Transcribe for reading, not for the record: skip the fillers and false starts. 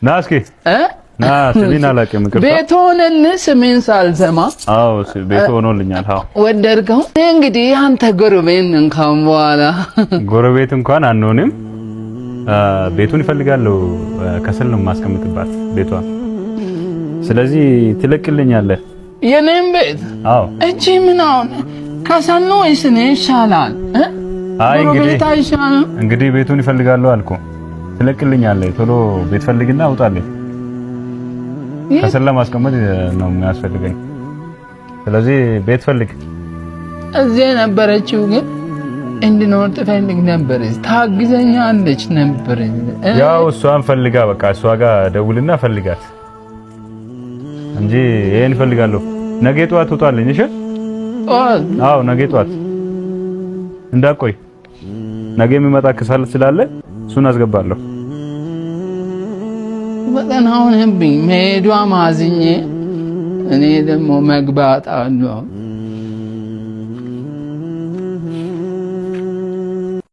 ናስኪ ስሜን አላውቅም። ቤት ሆነልህ ስሜን ሳልሰማ? አዎ ቤት ሆኖልኛል። አዎ ወደድከው? እንግዲህ አንተ ጎረቤት ነን ካሁን በኋላ። ጎረቤት እንኳን አንሆንም። ቤቱን ይፈልጋለሁ። ከሰል ነው የማስቀምጥባት ቤቷን። ስለዚህ ትለቅልኛለህ የኔን ቤት? አዎ። እቺ ምን አሁን ከሰል ነው ወይስ እኔ ይሻላል? አይ እንግዲህ ቤቱን ይፈልጋለሁ አልኩ። ትለቅልኛለህ። ቶሎ ቤት ፈልግና አውጣልኝ። ከሰል ለማስቀመጥ ነው የሚያስፈልገኝ። ስለዚህ ቤት ፈልግ። እዚህ ነበረችው ግን እንድኖር ትፈልግ ነበር። ታግዘኛለች ነበር። ያው እሷን ፈልጋ በቃ እሷ ጋር ደውልና ፈልጋት እንጂ ይሄን ፈልጋለሁ። ነገ ጧት ትወጣለኝ። እሺ? አዎ ነገ ጧት እንዳቆይ። ነገ የሚመጣ ከሰል ስላለ እሱን አስገባለሁ። በጣም አሁን ህብኝ መሄዷ ማዝኜ እኔ ደግሞ መግባት አለው